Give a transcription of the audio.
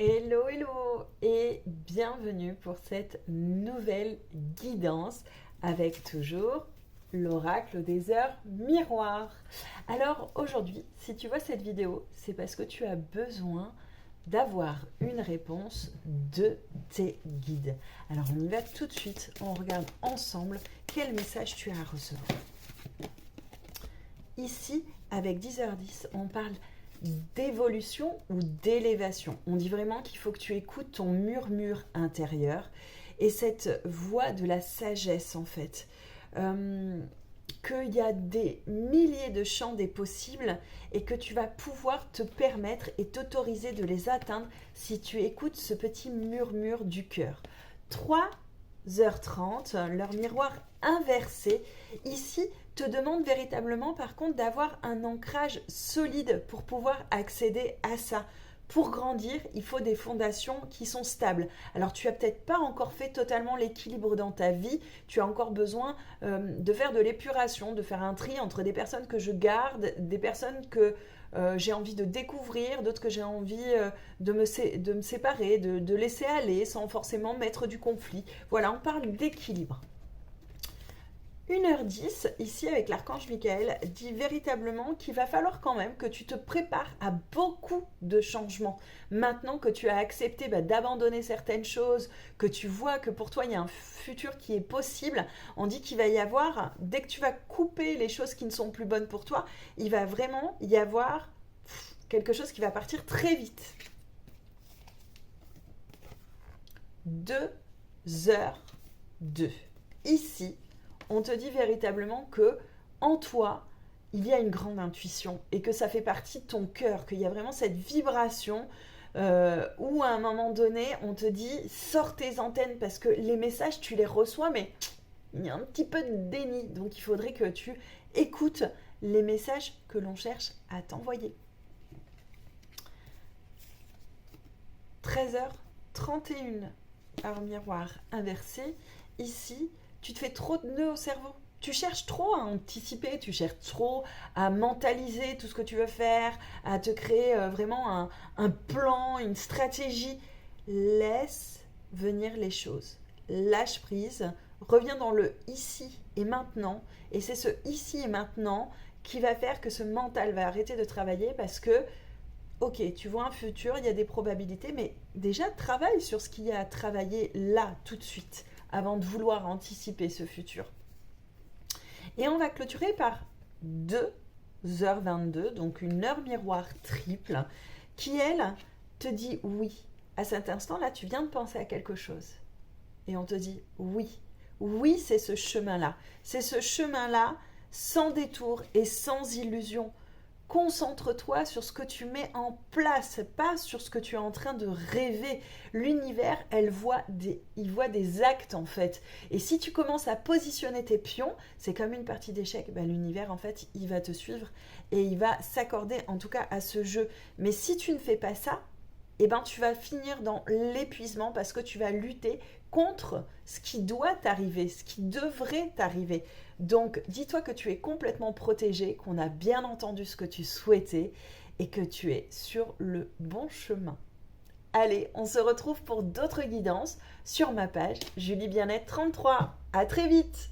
Hello, hello et bienvenue pour cette nouvelle guidance avec toujours l'oracle des heures miroirs. Alors aujourd'hui, si tu vois cette vidéo, c'est parce que tu as besoin d'avoir une réponse de tes guides. Alors on y va tout de suite, on regarde ensemble quel message tu as à recevoir. Ici, avec 10h10, on parle d'évolution ou d'élévation. On dit vraiment qu'il faut que tu écoutes ton murmure intérieur et cette voix de la sagesse en fait. Qu'il y a des milliers de champs des possibles et que tu vas pouvoir te permettre et t'autoriser de les atteindre si tu écoutes ce petit murmure du cœur. 3h30, leur miroir inversé, ici, te demande véritablement par contre d'avoir un ancrage solide pour pouvoir accéder à ça. Pour grandir, il faut des fondations qui sont stables. Alors tu n'as peut-être pas encore fait totalement l'équilibre dans ta vie, tu as encore besoin de faire de l'épuration, de faire un tri entre des personnes que je garde, des personnes que j'ai envie de découvrir, d'autres que j'ai envie de me séparer, de laisser aller sans forcément mettre du conflit. Voilà, on parle d'équilibre. 1h10, ici avec l'archange Michael, dit véritablement qu'il va falloir quand même que tu te prépares à beaucoup de changements. Maintenant que tu as accepté d'abandonner certaines choses, que tu vois que pour toi il y a un futur qui est possible, on dit qu'il va y avoir, dès que tu vas couper les choses qui ne sont plus bonnes pour toi, il va vraiment y avoir quelque chose qui va partir très vite. 2h02. Ici, on te dit véritablement que en toi, il y a une grande intuition et que ça fait partie de ton cœur, qu'il y a vraiment cette vibration où à un moment donné, on te dit sors tes antennes parce que les messages, tu les reçois, mais il y a un petit peu de déni. Donc il faudrait que tu écoutes les messages que l'on cherche à t'envoyer. 13h31, heure miroir inversé. Ici, tu te fais trop de nœuds au cerveau. Tu cherches trop à anticiper, tu cherches trop à mentaliser tout ce que tu veux faire, à te créer vraiment un plan, une stratégie. Laisse venir les choses. Lâche prise, reviens dans le ici et maintenant. Et c'est ce ici et maintenant qui va faire que ce mental va arrêter de travailler parce que, ok, tu vois un futur, il y a des probabilités, mais déjà travaille sur ce qu'il y a à travailler là, tout de suite, avant de vouloir anticiper ce futur. Et on va clôturer par 2h22, donc une heure miroir triple, qui, elle, te dit oui. À cet instant-là, tu viens de penser à quelque chose. Et on te dit oui. Oui, c'est ce chemin-là. C'est ce chemin-là sans détour et sans illusion. Concentre-toi sur ce que tu mets en place, pas sur ce que tu es en train de rêver. L'univers, il voit des actes en fait. Et si tu commences à positionner tes pions, c'est comme une partie d'échecs. L'univers, en fait, il va te suivre et il va s'accorder en tout cas à ce jeu. Mais si tu ne fais pas ça, tu vas finir dans l'épuisement parce que tu vas lutter contre ce qui doit t'arriver, ce qui devrait t'arriver. Donc, dis-toi que tu es complètement protégé, qu'on a bien entendu ce que tu souhaitais et que tu es sur le bon chemin. Allez, on se retrouve pour d'autres guidances sur ma page Julie Bien-être 33. À très vite!